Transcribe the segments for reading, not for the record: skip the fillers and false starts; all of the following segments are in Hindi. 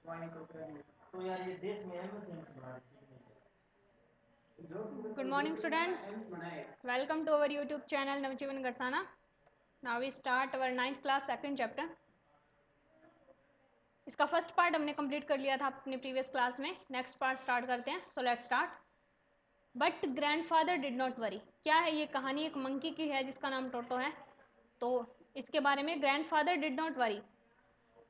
तो यार ये देश में एमएसएमएस बना रही Good morning, students. Welcome to our YouTube channel Navjeevan Garsana. Now we start our 9th class second chapter. इसका फर्स्ट पार्ट हमने कंप्लीट कर लिया था अपनी प्रीवियस क्लास में. नेक्स्ट पार्ट स्टार्ट करते हैं. So let's start. But grandfather did not worry. क्या है ये कहानी? एक मंकी की है जिसका नाम टोटो है. तो इसके बारे में grandfather did not worry.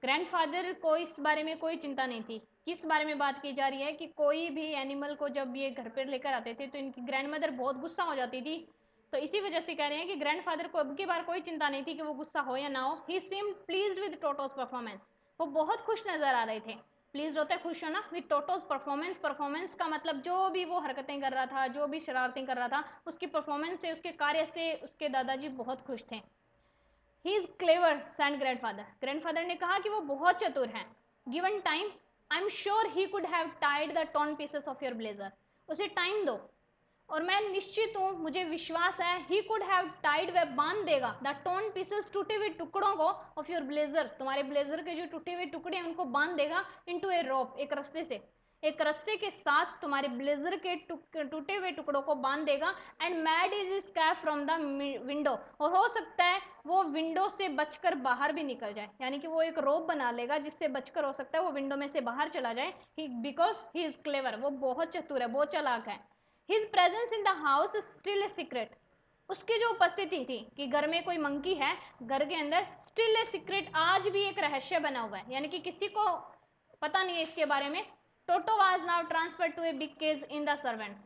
Grandfather को इस बारे में कोई चिंता नहीं थी. किस बारे में बात की जा रही है कि कोई भी एनिमल को जब ये घर पर लेकर आते थे तो इनकी ग्रैंडमदर बहुत गुस्सा हो जाती थी. तो इसी वजह से कह रहे हैं कि ग्रैंडफादर को अब की बार कोई चिंता नहीं थी कि वो गुस्सा हो या ना हो. ही सीम प्लीज्ड विद टोटोस परफॉर्मेंस. वो बहुत खुश नजर आ रहे थे. प्लीज होता है खुश होना. With टोटोस performance. परफॉर्मेंस का मतलब जो भी वो हरकतें कर रहा था, जो भी शरारतें कर रहा था, उसकी परफॉर्मेंस से, उसके कार्य से उसके दादाजी बहुत खुश थे. He is clever send grandfather. Grandfather ने कहा कि वो बहुत चतुर हैं. Given time I am sure he could have tied the torn pieces of your blazer. उसे टाइम दो और मैं निश्चित हूं, मुझे विश्वास है, ही कुड हैव टाइड, वह बांध देगा द टॉर्न पीसेस, टूटे हुए टुकड़ों को, ऑफ योर ब्लेजर, तुम्हारे ब्लेजर के जो टूटे हुए टुकड़े हैं उनको बांध देगा, इनटू ए रोप, एक रस्से से, एक रस्से के साथ तुम्हारे ब्लेजर के टूटे हुए टुकड़ों को बांध देगा. And made his escape from the window. और हो सकता है वो विंडो से बचकर बाहर भी निकल जाए. यानी कि वो एक रोप बना लेगा जिससे बचकर हो सकता है वो विंडो में से बाहर चला जाए. Because he is clever. वो बहुत चतुर है, बहुत चालाक है. His presence in the house still a secret. उसकी जो उपस्थिति थी कि घर में कोई मंकी है घर के अंदर, स्टिल ए सीक्रेट, आज भी एक रहस्य बना हुआ है. यानी कि किसी को पता नहीं है इसके बारे में. Toto was now transfer to a big cage in the servants.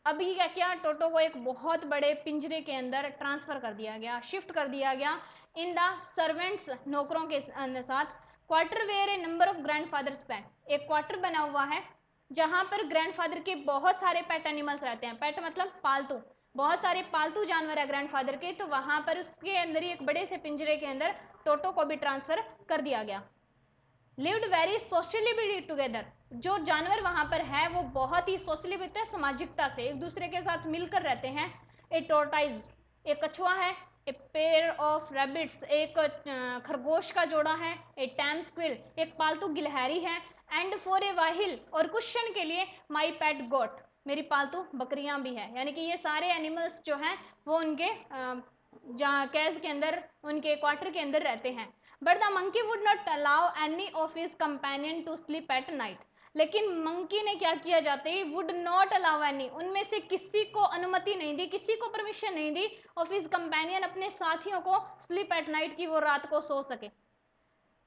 अभी क्या किया, टोटो को एक बहुत बड़े पिंजरे के अंदर ट्रांसफर कर दिया गया, शिफ्ट कर दिया गया. इन द सर्वेंट्स, नौकरों के साथ. Quarter were a number of grandfather's pet. एक क्वार्टर बना हुआ है जहां पर ग्रैंडफादर के बहुत सारे पेट एनिमल्स रहते हैं. पेट मतलब पालतू. बहुत सारे पालतू जानवर है ग्रैंडफादर के. तो वहां पर उसके अंदर ही एक बड़े से पिंजरे के अंदर टोटो को भी ट्रांसफर कर दिया गया. लिव्ड वेरी सोशली भी टुगेदर. जो जानवर वहां पर है वो बहुत ही सोशली होते हैं, सामाजिकता से एक दूसरे के साथ मिलकर रहते हैं. ए टोर्टाइज, एक कछुआ है. ए पेयर ऑफ रैबिट्स, एक खरगोश का जोड़ा है. ए टैम स्क्विल, एक पालतू गिलहरी है. एंड फॉर ए वाहिल, और कुछ क्षण के लिए, माई पेट गोट, मेरी पालतू बकरियां भी है. यानी कि ये सारे एनिमल्स जो हैं वो उनके कैज के अंदर, उनके क्वार्टर के अंदर रहते हैं. But the monkey would not allow any of his companion to sleep at night. लेकिन मंकी ने क्या किया जाते ही, वुड नॉट अलाउ एनी, उनमें से किसी को अनुमति नहीं दी, किसी को परमिशन नहीं दी, ऑफ हिज कंपेनियन, अपने साथियों को, स्लीप एट नाइट, की वो रात को सो सके.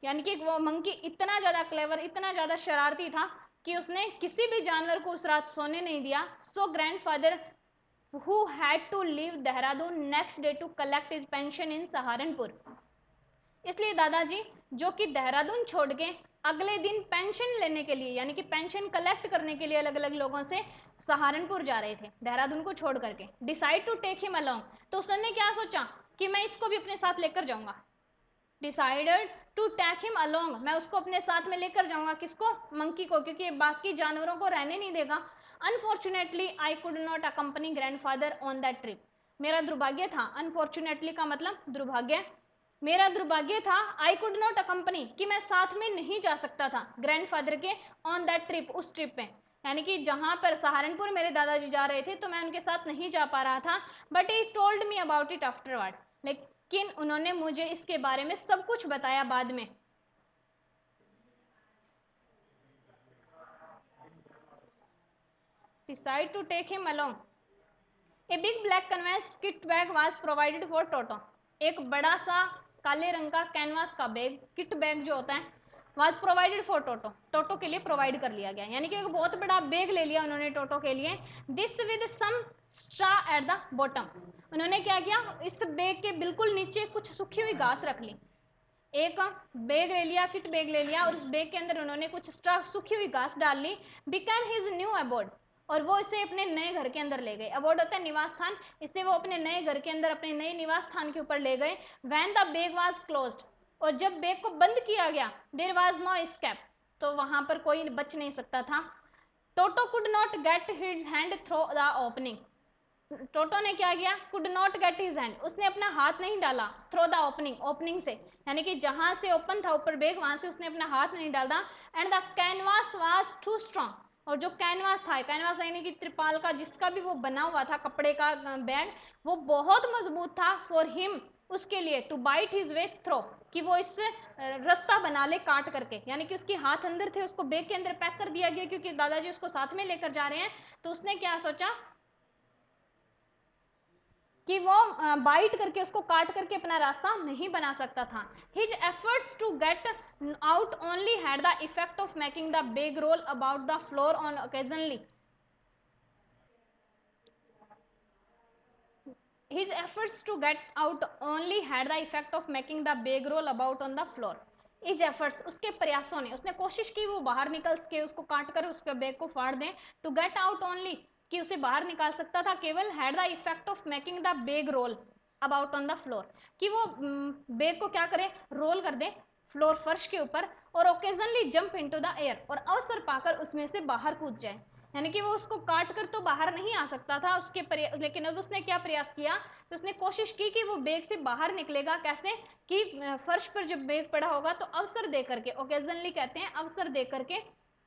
यानी कि वो मंकी इतना ज्यादा क्लेवर, इतना ज्यादा शरारती था कि उसने किसी भी जानवर को उस रात सोने नहीं दिया. So grandfather who had to leave Dehradun next day to collect his pension in Saharanpur. इसलिए दादाजी, जो कि देहरादून छोड़ के अगले दिन पेंशन लेने के लिए, यानी कि पेंशन कलेक्ट करने के लिए अलग अलग लोगों से सहारनपुर जा रहे थे, देहरादून को छोड़ करके. Decide to take him along. तो उसने क्या सोचा कि मैं इसको भी अपने साथ लेकर जाऊंगा. Decided to take him along, मैं उसको अपने साथ में लेकर जाऊंगा. किसको? मंकी को, क्योंकि बाकी जानवरों को रहने नहीं देगा. Unfortunately I could not accompany grandfather on that trip. मेरा दुर्भाग्य था. अनफॉर्चुनेटली का मतलब दुर्भाग्य. मेरा दुर्भाग्य था, आई कुड नॉट अकम्पनी, कि मैं साथ में नहीं जा सकता था ग्रैंडफादर के, ऑन दैट ट्रिप, उस ट्रिप पे. यानी कि जहां पर सहारनपुर मेरे दादाजी जा रहे थे तो मैं उनके साथ नहीं जा पा रहा था. But he told me about it afterward. लेकिन उन्होंने मुझे इसके बारे में सब कुछ बताया बाद में. Decide to take him along. A big black canvas kit bag was provided for Toto. एक बड़ा सा काले रंग का कैनवास का बैग, किट बैग जो होता है, वाज प्रोवाइडेड फॉर टोटो, टोटो के लिए प्रोवाइड कर लिया गया. यानी कि एक बहुत बड़ा बैग ले लिया उन्होंने टोटो के लिए. This with some straw at the bottom. उन्होंने क्या किया, इस बैग के बिल्कुल नीचे कुछ सूखी हुई घास रख ली. एक बैग ले लिया, किट बैग ले लिया, और उस बैग के अंदर उन्होंने कुछ सूखी हुई घास डाल ली. बिकम हिज न्यू अबोर्ड, और वो इसे अपने नए घर के अंदर ले गए. अबोर्ड होता है निवास स्थान. इसे वो अपने नए घर के अंदर, अपने नए निवास स्थान के ऊपर ले गए. When the bag was closed, और जब बैग को बंद किया गया, देयर वाज नो एस्केप, तो वहां पर कोई बच नहीं सकता था. Toto could not get his hand through the opening. Toto ने क्या किया, could not get his hand, उसने अपना हाथ नहीं डाला थ्रू द ओपनिंग से, यानी कि जहां से ओपन था ऊपर बैग वहां से उसने अपना हाथ नहीं डाला। And the canvas was too strong, और जो कैनवास था, कैनवास यानी कि त्रिपाल का जिसका भी वो बना हुआ था कपड़े का बैग, वो बहुत मजबूत था फॉर हिम, उसके लिए, to bite his way through, कि वो इससे रास्ता बना ले काट करके, यानी कि उसके हाथ अंदर थे, उसको बैग के अंदर पैक कर दिया गया क्योंकि दादाजी उसको साथ में लेकर जा रहे हैं। तो उसने क्या सोचा कि वो बाइट करके उसको काट करके अपना रास्ता नहीं बना सकता था। His efforts to get out only had the effect of making the big roll about the floor on occasionally. His efforts to get out only had the effect of making the bag roll about on the floor. His efforts, उसके प्रयासों ने, उसने कोशिश की वो बाहर निकल सके, उसको काट कर उसके बैग को फाड़ दें। टू गेट आउट ओनली, कि उसे बाहर निकाल सकता था केवल, had the effect of making the bag roll about on the floor, कि वो बैग को क्या करे, रोल कर दे फ्लोर, फर्श के ऊपर, और occasionally jump into the air, और अवसर पाकर उसमें से बाहर कूद जाए, यानी कि वो उसको काट कर तो बाहर नहीं आ सकता था उसके लेकिन अब उसने क्या प्रयास किया, तो उसने कोशिश की कि वो बैग से बाहर निकलेगा कैसे, कि फर्श पर जब बैग पड़ा होगा तो अवसर दे करके, ओकेजनली कहते हैं अवसर दे करके,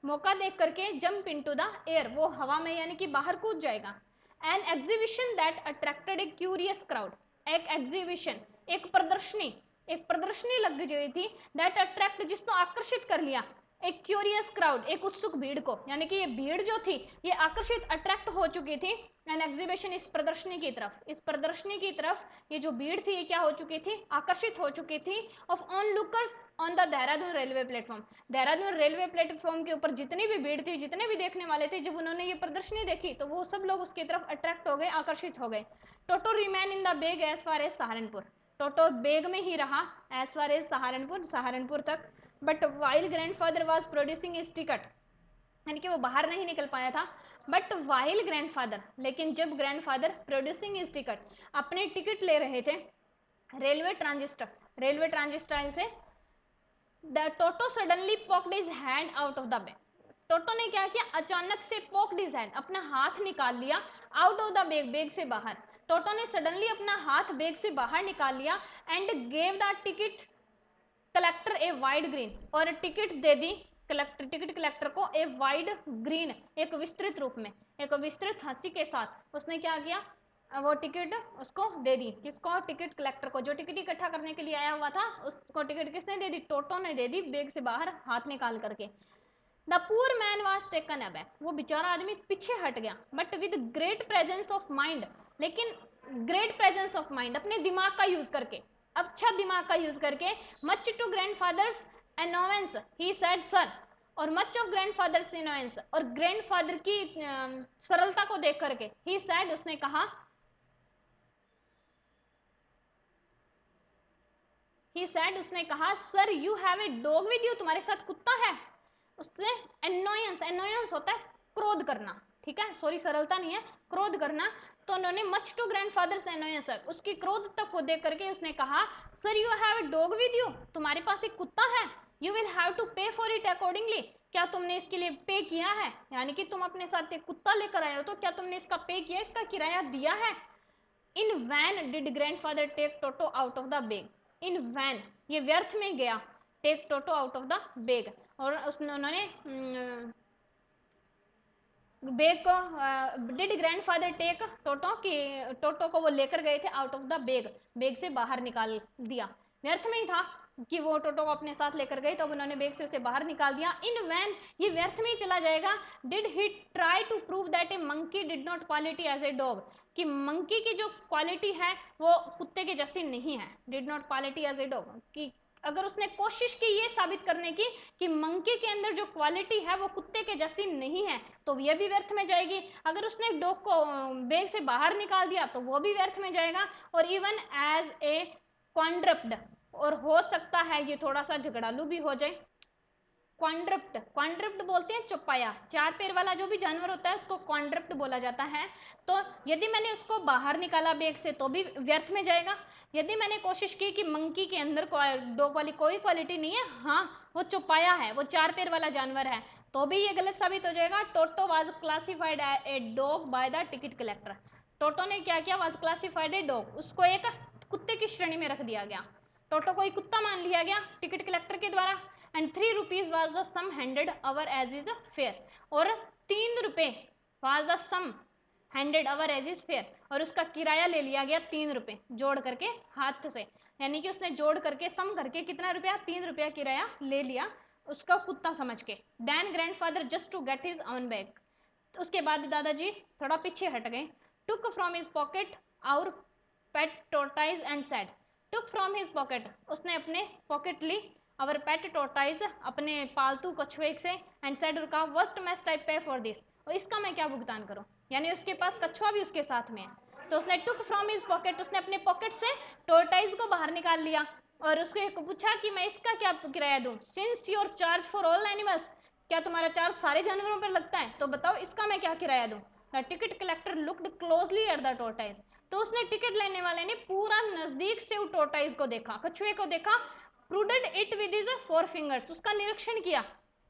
मौका देख करके, जंप इनटू द एयर, वो हवा में यानी कि बाहर कूद जाएगा। An exhibition that attracted A curious crowd, एक एग्जीबिशन, एक प्रदर्शनी लग गई थी, दैट अट्रैक्ट, जिसको आकर्षित कर लिया, एक क्यूरियस क्राउड, एक उत्सुक भीड़ को, यानी कि ये भीड़ जो थी ये आकर्षित, अट्रैक्ट हो चुकी थी एन एग्जीबिशन, इस प्रदर्शनी की तरफ, इस प्रदर्शनी की तरफ ये जो भीड़ थी ये क्या हो चुकी थी, आकर्षित हो चुकी थी, of on lookers on the Dehradun railway platform, Dehradun railway platform के ऊपर जितनी भी भीड़ थी, जितने भी देखने वाले थे, जब उन्होंने ये प्रदर्शनी देखी तो वो सब लोग उसकी तरफ अट्रैक्ट हो गए, आकर्षित हो गए। Toto remain in the bag as far as Saharanpur, Toto bag में ही रहा as far as Saharanpur, Saharanpur तक। But while grandfather was producing his ticket, यानी कि वो बाहर नहीं निकल पाया था। बट वाइल ग्रैंडफादर, लेकिन जब ग्रैंडफादर प्रोड्यूसिंग हिज टिकट, अपने टिकट ले रहे थे रेलवे ट्रांजिस्टर से, the Toto suddenly poked his hand out of the bag, Toto ने क्या किया, अचानक से पॉक्ड हिज हैंड, अपना हाथ निकाल लिया, out of the bag, bag से बाहर, टोटो ने सडनली अपना हाथ बैग से बाहर निकाल लिया, and gave the ticket collector a wide green, और टिकट दे दी टिकट कलेक्टर को ए वाइड ग्रीन, एक विस्तृत रूप में, एक विस्तृत हंसी के साथ उसने क्या किया, वो टिकट उसको दे दी, किसको, टिकट कलेक्टर को, जो टिकट इकट्ठा करने के लिए आया हुआ था, उसको टिकट किसने दे दी, टोटो ने दे दी, बैग से बाहर हाथ निकाल करके। The poor man was taken aback, वो बेचारा आदमी पीछे हट गया, but with great presence of mind, लेकिन ग्रेट प्रेजेंस ऑफ माइंड, अपने दिमाग का यूज करके, अच्छा दिमाग का यूज करके, much to grandfather's annoyance he said sir, और मच ऑफ ग्रैंडफादर्स अनोवेंस, और ग्रैंडफादर की सरलता को देख करके, ही सेड, उसने कहा, ही सेड, उसने कहा, sir you have a dog with you, तुम्हारे साथ कुत्ता है। उससे एनोयंस होता है क्रोध करना, ठीक है, सॉरी सरलता नहीं है, क्रोध करना। तो उन्होंने मच टू ग्रैंडफादर्स एनोयंस, उसकी क्रोध तक को देख करके उसने कहा, sir you have a dog with you, तुम्हारे पास एक कुत्ता है, यू विल हैव टू पे फॉर इट अकॉर्डिंगली, क्या तुमने इसके लिए पे किया है, यानी कि तुम अपने साथ एक कुत्ता लेकर आए हो तो क्या तुमने इसका पे किया, इसका किराया दिया है। In vain did grandfather take Toto out of the bag, in vain, ये व्यर्थ में गया, take Toto out of the bag, और उन्होंने बेग को, डिड ग्रैंडफादर टेक टोटो, की टोटो को वो लेकर गए थे out of the bag, bag से बाहर निकाल दिया, व्यर्थ में ही था कि वो टोटो को अपने साथ लेकर गए तो उन्होंने बेग से उसे बाहर निकाल दिया। इन वैन, ये व्यर्थ में ही चला जाएगा। Did he try to prove that a monkey did not quality as a dog, कि मंकी की जो क्वालिटी है वो कुत्ते के जैसी नहीं है, did not quality as a dog, कि अगर उसने कोशिश की ये साबित करने की कि मंकी के अंदर जो क्वालिटी है वो कुत्ते के जैसी नहीं है, तो ये भी व्यर्थ में जाएगी। अगर उसने डॉग को बैग से बाहर निकाल दिया तो वो भी व्यर्थ में जाएगा। और इवन एज ए क्वाड्रप्ड, और हो सकता है ये थोड़ा सा झगड़ालू भी हो जाए। क्वाड्रप्ड बोलते हैं चौपाया, चार पैर वाला जो भी जानवर होता है उसको क्वाड्रप्ड बोला जाता है। तो यदि मैंने उसको बाहर निकाला बैग से तो भी व्यर्थ में जाएगा। यदि मैंने कोशिश की कि मंकी के अंदर डॉग वाली कोई क्वालिटी नहीं है, हाँ वो चौपाया है, वो चार पैर वाला जानवर है, तो भी ये गलत साबित हो जाएगा। Toto was classified a dog by the ticket collector, Toto ने क्या किया, वाज क्लासिफाइड ए डॉग, उसको एक कुत्ते की श्रेणी में रख दिया गया, टोटो को एक कुत्ता मान लिया गया टिकट कलेक्टर के द्वारा। And 3 rupees was the sum handed over as his fare, और 3 रुपए was the sum handed over as his fare, और उसका किराया ले लिया गया 3 रुपए जोड़ करके हाथ से, यानी कि उसने जोड़ करके सम करके कितना रुपया, 3 रुपया किराया ले लिया उसका कुत्ता समझ के। Then grandfather just to get his own bag, उसके बाद दादाजी थोड़ा पीछे हट गए। Took from his pocket our pet tortoise and said, took from his pocket, उसने अपने पॉकेट ली अवर पेट टोर्टाइज, अपने पालतू कछुए से, एंड सेड, और कहा व्हाट मस्ट आई पे फॉर दिस, और इसका मैं क्या भुगतान करूं, यानी उसके पास कछुआ भी उसके साथ में है। तो उसने टुक फ्रॉम हिज पॉकेट, उसने अपने पॉकेट से टोर्टाइज को बाहर निकाल लिया और उसको पूछा कि मैं इसका क्या किराया दूं, since your charge for all animals, क्या तुम्हारा चार्ज सारे जानवरों पर लगता है, तो बताओ इसका मैं क्या किराया दूं। The ticket collector looked closely at the tortoise, तो उसने टिकट लेने वाले ने पूरा नजदीक से उस टोर्टाइज को देखा, कछुए को देखा, प्रूडेड इट विद हिज 4 फिंगर्स, उसका निरीक्षण किया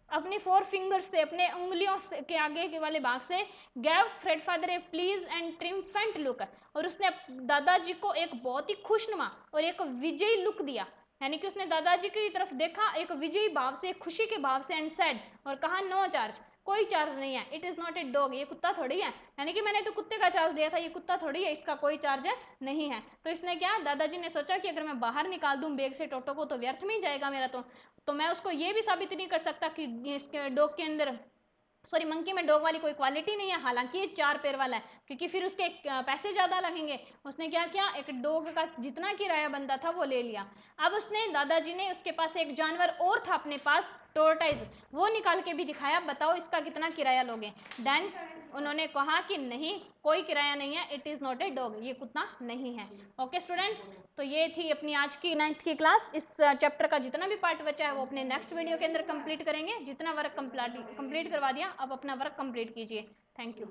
अपने 4 फिंगर्स से, अपने उंगलियों से के आगे के वाले भाग से, gave grandfather a pleased and triumphant look, और उसने दादाजी को एक बहुत ही खुशनुमा और एक विजयी लुक दिया, यानी कि उसने दादाजी की तरफ देखा एक विजयी भाव से, खुशी के भाव से, एंड सेड, और कहा नो चार्ज, कोई चार्ज नहीं है, it is not a dog, ये कुत्ता थोड़ी है, यानी कि मैंने तो कुत्ते का चार्ज दिया था, ये कुत्ता थोड़ी है, इसका कोई चार्ज नहीं है। तो इसने क्या, दादाजी ने सोचा कि अगर मैं बाहर निकाल दूं बैग से टोटो को तो व्यर्थ में ही जाएगा मेरा, तो मैं उसको ये भी साबित नहीं कर सकता कि इसके डॉग के अंदर, सॉरी मंकी में डॉग वाली कोई क्वालिटी नहीं है, हालांकि ये 4 पैर वाला है, क्योंकि फिर उसके पैसे ज़्यादा लगेंगे। उसने क्या किया, एक डॉग का जितना किराया बनता था वो ले लिया। अब उसने, दादाजी ने, उसके पास एक जानवर और था अपने पास, टोर्टाइज, वो निकाल के भी दिखाया, बताओ इसका कितना किराया लोगे। देन उन्होंने कहा कि नहीं, कोई किराया नहीं है, it is not a dog, ये कुत्ता नहीं है। ओके स्टूडेंट्स, तो ये थी अपनी आज की 9th की क्लास। इस चैप्टर का जितना भी पार्ट बचा है वो अपने नेक्स्ट वीडियो के अंदर कंप्लीट करेंगे। जितना वर्क कंप्लीट करवा दिया, अब अपना वर्क कंप्लीट कीजिए। Thank you.